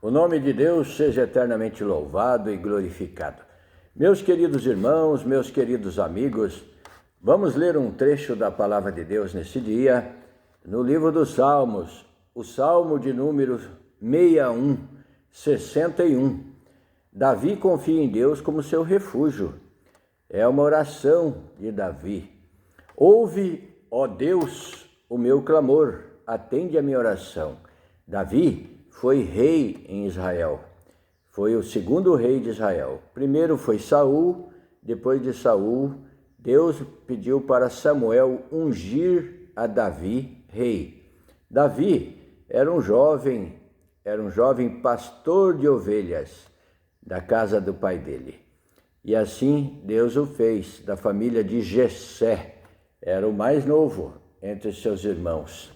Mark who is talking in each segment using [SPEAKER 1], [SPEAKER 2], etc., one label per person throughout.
[SPEAKER 1] O nome de Deus seja eternamente louvado e glorificado. Meus queridos irmãos, meus queridos amigos, vamos ler um trecho da Palavra de Deus nesse dia, no livro dos Salmos, o Salmo de número 61. Davi confia em Deus como seu refúgio. É uma oração de Davi. Ouve, ó Deus, o meu clamor, atende a minha oração. Davi foi rei em Israel. Foi o segundo rei de Israel. Primeiro foi Saul, depois de Saul, Deus pediu para Samuel ungir a Davi rei. Davi era um jovem pastor de ovelhas da casa do pai dele. E assim Deus o fez, da família de Jessé. Era o mais novo entre seus irmãos.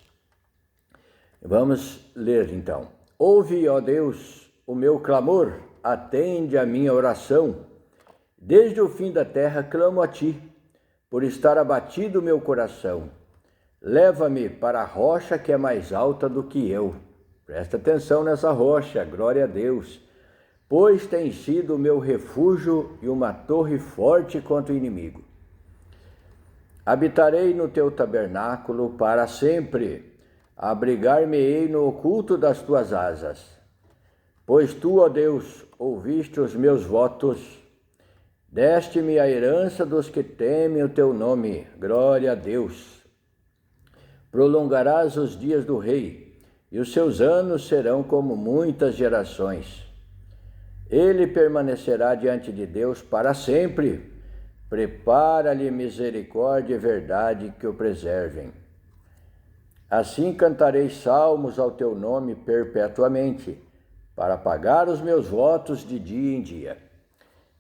[SPEAKER 1] Vamos ler então. Ouve, ó Deus, o meu clamor, atende a minha oração. Desde o fim da terra clamo a ti, por estar abatido o meu coração. Leva-me para a rocha que é mais alta do que eu. Presta atenção nessa rocha, glória a Deus. Pois tem sido o meu refúgio e uma torre forte contra o inimigo. Habitarei no teu tabernáculo para sempre, abrigar-me-ei no oculto das tuas asas. Pois tu, ó Deus, ouviste os meus votos, deste-me a herança dos que temem o teu nome, glória a Deus. Prolongarás os dias do rei, e os seus anos serão como muitas gerações. Ele permanecerá diante de Deus para sempre. Prepara-lhe misericórdia e verdade que o preservem. Assim cantarei salmos ao teu nome perpetuamente, para pagar os meus votos de dia em dia.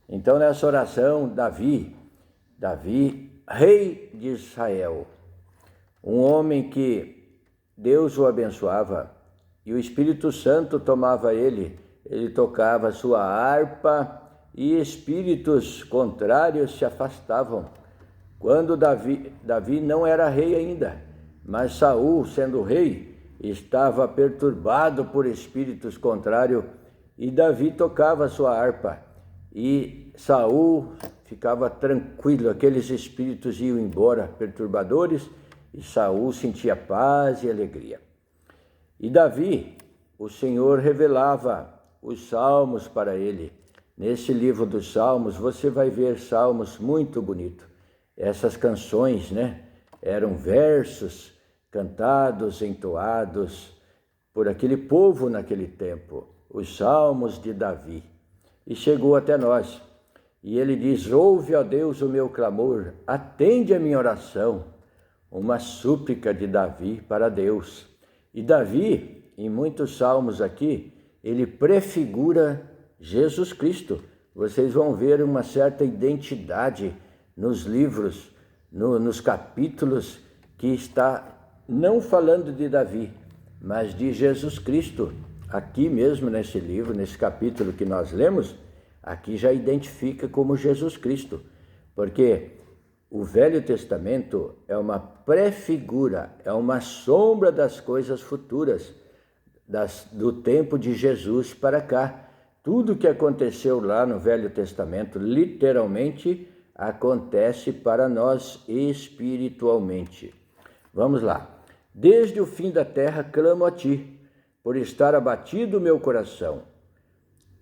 [SPEAKER 1] Então, nessa oração, Davi, rei de Israel, um homem que Deus o abençoava e o Espírito Santo tomava ele tocava sua harpa e espíritos contrários se afastavam. Quando Davi não era rei ainda, mas Saul, sendo rei, estava perturbado por espíritos contrários e Davi tocava sua harpa e Saul ficava tranquilo, aqueles espíritos iam embora perturbadores e Saul sentia paz e alegria. E Davi, o Senhor revelava os salmos para ele. Nesse livro dos salmos, você vai ver salmos muito bonitos. Essas canções, eram versos cantados, entoados por aquele povo naquele tempo. Os salmos de Davi. E chegou até nós. E ele diz, ouve, ó Deus, o meu clamor, atende a minha oração. Uma súplica de Davi para Deus. E Davi, em muitos salmos aqui, ele prefigura Jesus Cristo. Vocês vão ver uma certa identidade nos livros, nos capítulos, que está não falando de Davi, mas de Jesus Cristo. Aqui mesmo nesse livro, nesse capítulo que nós lemos, aqui já identifica como Jesus Cristo, porque o Velho Testamento é uma prefigura, é uma sombra das coisas futuras, do tempo de Jesus para cá. Tudo que aconteceu lá no Velho Testamento, literalmente, acontece para nós espiritualmente. Vamos lá. Desde o fim da terra clamo a ti, por estar abatido o meu coração.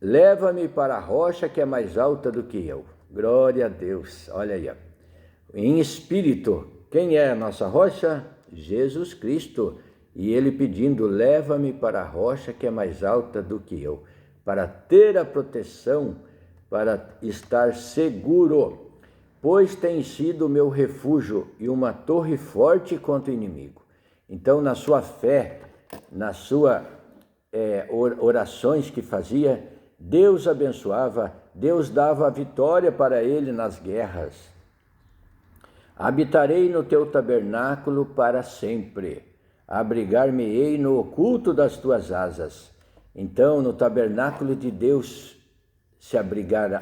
[SPEAKER 1] Leva-me para a rocha que é mais alta do que eu. Glória a Deus. Olha aí. Em espírito, quem é a nossa rocha? Jesus Cristo. E ele pedindo, leva-me para a rocha que é mais alta do que eu, para ter a proteção, para estar seguro, pois tem sido o meu refúgio e uma torre forte contra o inimigo. Então, na sua fé, na sua orações que fazia, Deus abençoava, Deus dava a vitória para ele nas guerras. Habitarei no teu tabernáculo para sempre. Abrigar-me-ei no oculto das tuas asas. Então, no tabernáculo de Deus se habitará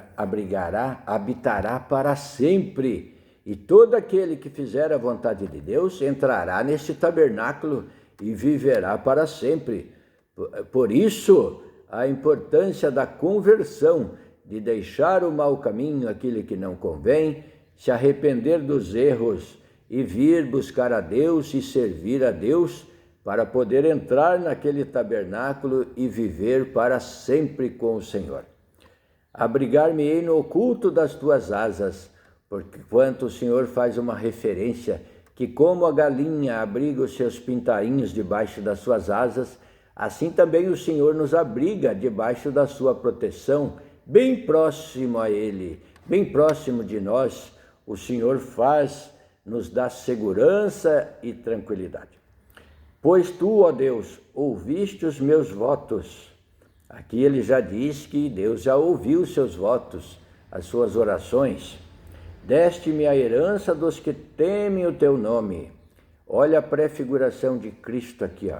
[SPEAKER 1] para sempre. E todo aquele que fizer a vontade de Deus entrará neste tabernáculo e viverá para sempre. Por isso, a importância da conversão, de deixar o mau caminho, aquilo que não convém, se arrepender dos erros e vir buscar a Deus e servir a Deus para poder entrar naquele tabernáculo e viver para sempre com o Senhor. Abrigar-me-ei no oculto das tuas asas, porque quanto o Senhor faz uma referência que como a galinha abriga os seus pintainhos debaixo das suas asas, assim também o Senhor nos abriga debaixo da sua proteção, bem próximo a Ele, bem próximo de nós. O Senhor nos dá segurança e tranquilidade. Pois tu, ó Deus, ouviste os meus votos. Aqui ele já diz que Deus já ouviu os seus votos, as suas orações. Deste-me a herança dos que temem o teu nome. Olha a prefiguração de Cristo aqui, ó.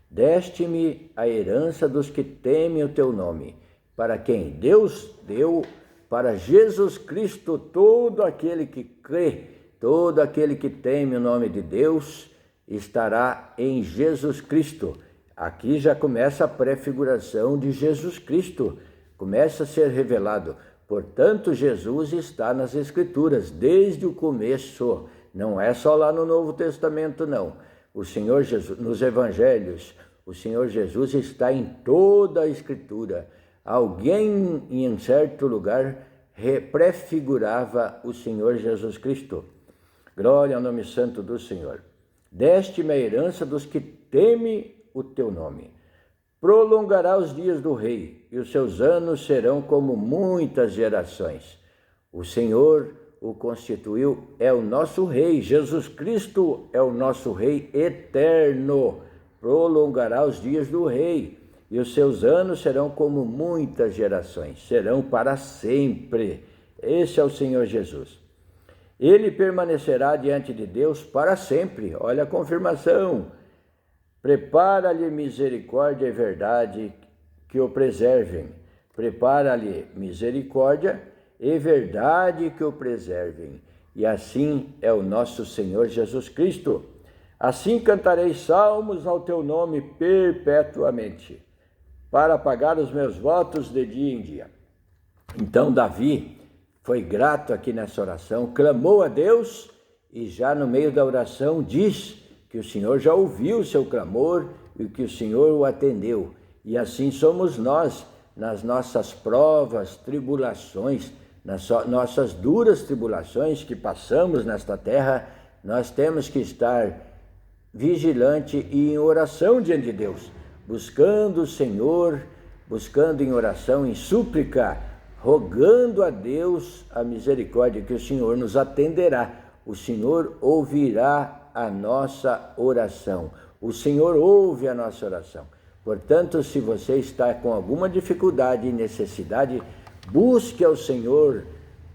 [SPEAKER 1] Deste-me a herança dos que temem o teu nome. Para quem? Deus deu para Jesus Cristo, todo aquele que crê, todo aquele que teme o nome de Deus, estará em Jesus Cristo. Aqui já começa a prefiguração de Jesus Cristo, começa a ser revelado. Portanto, Jesus está nas Escrituras, desde o começo. Não é só lá no Novo Testamento, não. O Senhor Jesus, nos Evangelhos, o Senhor Jesus está em toda a Escritura. Alguém em certo lugar prefigurava o Senhor Jesus Cristo. Glória ao nome santo do Senhor. Deste-me a herança dos que temem o teu nome. Prolongará os dias do rei, e os seus anos serão como muitas gerações. O Senhor o constituiu, é o nosso rei. Jesus Cristo é o nosso rei eterno. Prolongará os dias do rei, e os seus anos serão como muitas gerações, serão para sempre. Esse é o Senhor Jesus. Ele permanecerá diante de Deus para sempre. Olha a confirmação. Prepara-lhe misericórdia e verdade que o preservem. Prepara-lhe misericórdia e verdade que o preservem. E assim é o nosso Senhor Jesus Cristo. Assim cantarei salmos ao teu nome perpetuamente, para pagar os meus votos de dia em dia. Então Davi foi grato aqui nessa oração, clamou a Deus e já no meio da oração diz que o Senhor já ouviu o seu clamor e que o Senhor o atendeu. E assim somos nós, nas nossas provas, tribulações, nas nossas duras tribulações que passamos nesta terra, nós temos que estar vigilante e em oração diante de Deus, buscando o Senhor, buscando em oração, em súplica, rogando a Deus a misericórdia, que o Senhor nos atenderá. O Senhor ouvirá a nossa oração. O Senhor ouve a nossa oração. Portanto, se você está com alguma dificuldade e necessidade, busque ao Senhor,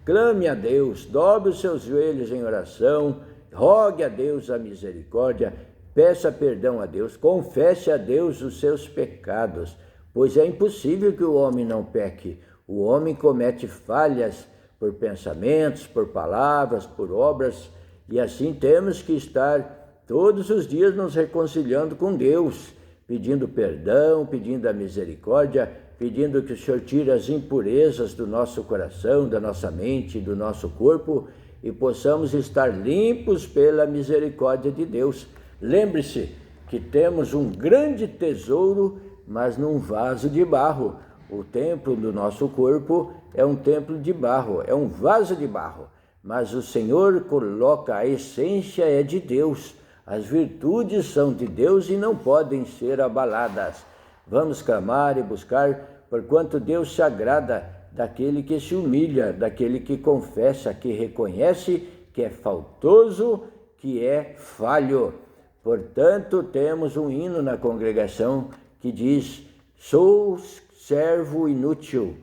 [SPEAKER 1] clame a Deus, dobre os seus joelhos em oração, rogue a Deus a misericórdia, peça perdão a Deus, confesse a Deus os seus pecados, pois é impossível que o homem não peque. O homem comete falhas por pensamentos, por palavras, por obras, e assim temos que estar todos os dias nos reconciliando com Deus, pedindo perdão, pedindo a misericórdia, pedindo que o Senhor tire as impurezas do nosso coração, da nossa mente, do nosso corpo, e possamos estar limpos pela misericórdia de Deus. Lembre-se que temos um grande tesouro, mas num vaso de barro. O templo do nosso corpo é um templo de barro, é um vaso de barro. Mas o Senhor coloca, a essência é de Deus. As virtudes são de Deus e não podem ser abaladas. Vamos clamar e buscar, porquanto Deus se agrada daquele que se humilha, daquele que confessa, que reconhece que é faltoso, que é falho. Portanto, temos um hino na congregação que diz: sou servo inútil.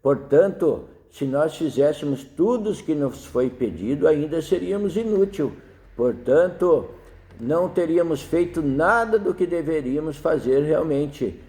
[SPEAKER 1] Portanto, se nós fizéssemos tudo o que nos foi pedido, ainda seríamos inútil. Portanto, não teríamos feito nada do que deveríamos fazer realmente.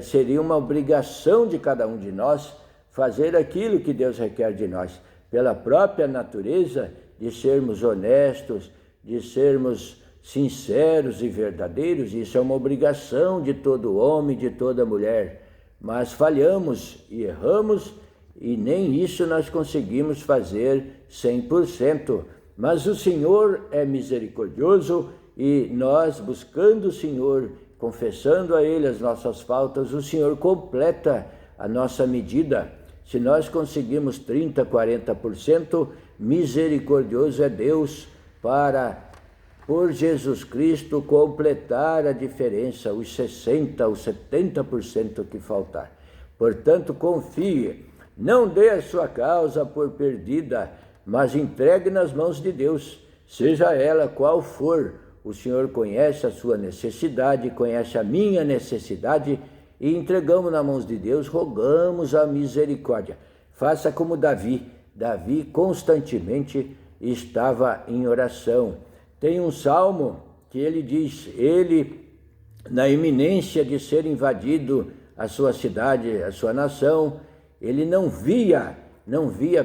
[SPEAKER 1] Seria uma obrigação de cada um de nós fazer aquilo que Deus requer de nós, pela própria natureza de sermos honestos, de sermos sinceros e verdadeiros. Isso é uma obrigação de todo homem, de toda mulher. mas falhamos e erramos, e nem isso nós conseguimos fazer 100%. Mas o Senhor é misericordioso, e nós, buscando o Senhor, confessando a Ele as nossas faltas, o Senhor completa a nossa medida. Se nós conseguimos 30%, 40%, misericordioso é Deus para, por Jesus Cristo, completar a diferença, os 60%, os 70% que faltar. Portanto, confie, não dê a sua causa por perdida, mas entregue nas mãos de Deus, seja ela qual for. O Senhor conhece a sua necessidade, conhece a minha necessidade, e entregamos nas mãos de Deus, rogamos a misericórdia. Faça como Davi. Davi constantemente estava em oração. Tem um salmo que ele diz, ele, na iminência de ser invadido a sua cidade, a sua nação, ele não via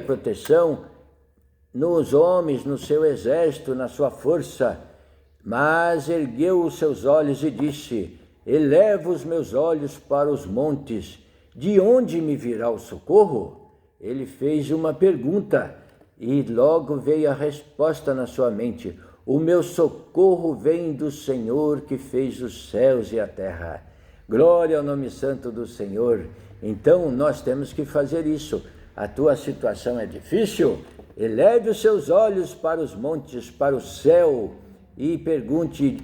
[SPEAKER 1] proteção nos homens, no seu exército, na sua força, mas ergueu os seus olhos e disse: eleva os meus olhos para os montes, de onde me virá o socorro? Ele fez uma pergunta e logo veio a resposta na sua mente: o meu socorro vem do Senhor que fez os céus e a terra. Glória ao nome santo do Senhor. Então nós temos que fazer isso. A tua situação é difícil? Eleve os seus olhos para os montes, para o céu, e pergunte: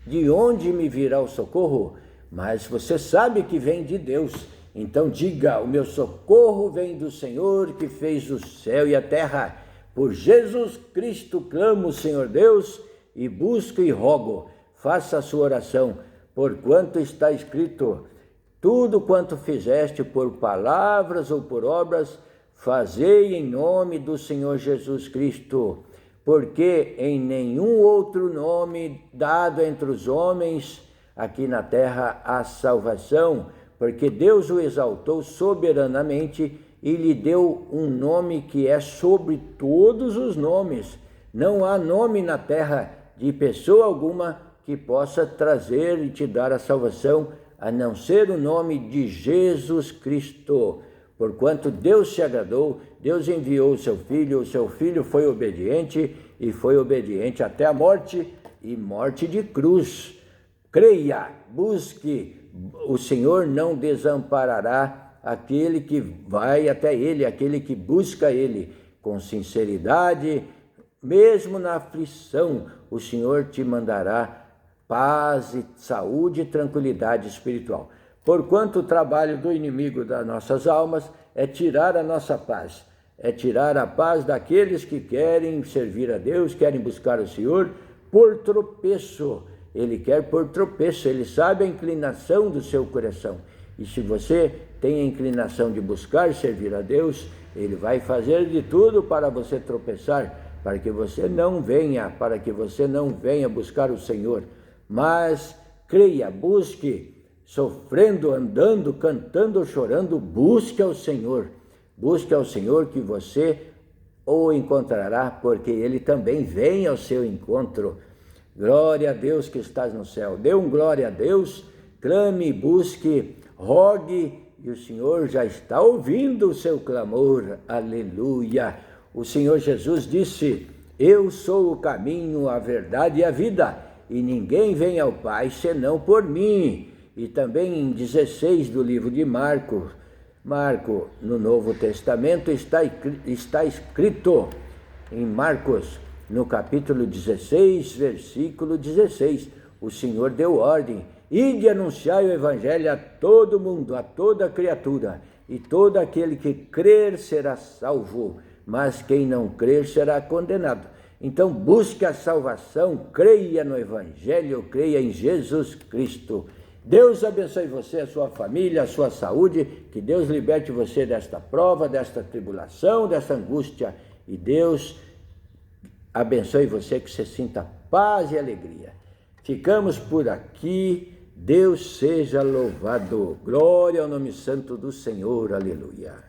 [SPEAKER 1] de onde me virá o socorro? Mas você sabe que vem de Deus. Então diga: o meu socorro vem do Senhor que fez o céu e a terra. Por Jesus Cristo clamo, Senhor Deus, e busco e rogo. Faça a sua oração, porquanto está escrito: tudo quanto fizeste por palavras ou por obras, fazei em nome do Senhor Jesus Cristo, porque em nenhum outro nome dado entre os homens aqui na terra há salvação, porque Deus o exaltou soberanamente e lhe deu um nome que é sobre todos os nomes. Não há nome na terra de pessoa alguma que possa trazer e te dar a salvação, a não ser o nome de Jesus Cristo. Porquanto Deus se agradou, Deus enviou o seu filho foi obediente, e foi obediente até a morte, e morte de cruz. Creia, busque, o Senhor não desamparará aquele que vai até Ele, aquele que busca Ele com sinceridade. Mesmo na aflição, o Senhor te mandará paz e saúde e tranquilidade espiritual. Porquanto o trabalho do inimigo das nossas almas é tirar a nossa paz, é tirar a paz daqueles que querem servir a Deus, querem buscar o Senhor por tropeço. Ele quer por tropeço, ele sabe a inclinação do seu coração. E se você tem a inclinação de buscar servir a Deus, ele vai fazer de tudo para você tropeçar, para que você não venha buscar o Senhor. Mas creia, busque, sofrendo, andando, cantando, chorando, busque ao Senhor. Busque ao Senhor que você o encontrará, porque Ele também vem ao seu encontro. Glória a Deus que estás no céu. Dê um glória a Deus, clame, busque, rogue, e o Senhor já está ouvindo o seu clamor. Aleluia! O Senhor Jesus disse: eu sou o caminho, a verdade e a vida, e ninguém vem ao Pai senão por mim. E também em 16 do livro de Marco, no Novo Testamento, está escrito em Marcos, no capítulo 16, versículo 16, o Senhor deu ordem: ide anunciar o Evangelho a todo mundo, a toda criatura, e todo aquele que crer será salvo, mas quem não crer será condenado. Então busque a salvação, creia no Evangelho, creia em Jesus Cristo. Deus abençoe você, a sua família, a sua saúde, que Deus liberte você desta prova, desta tribulação, desta angústia, e Deus abençoe você, que você sinta paz e alegria. Ficamos por aqui, Deus seja louvado, glória ao nome santo do Senhor, aleluia.